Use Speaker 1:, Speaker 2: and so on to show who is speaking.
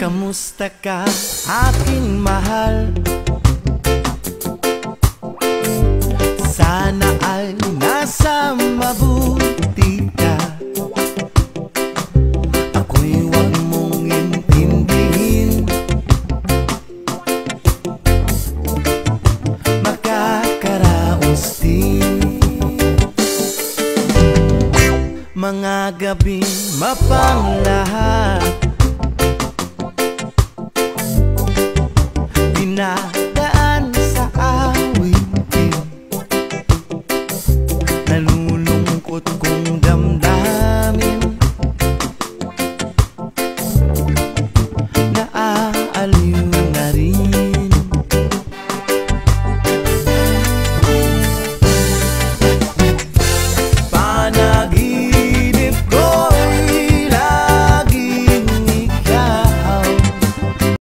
Speaker 1: Kamusta ka, aking mahal? Sana ay nasa mabuti ka. Ako'y huwag mong intindihin. Makakaraos din mga gabing mapanglahat.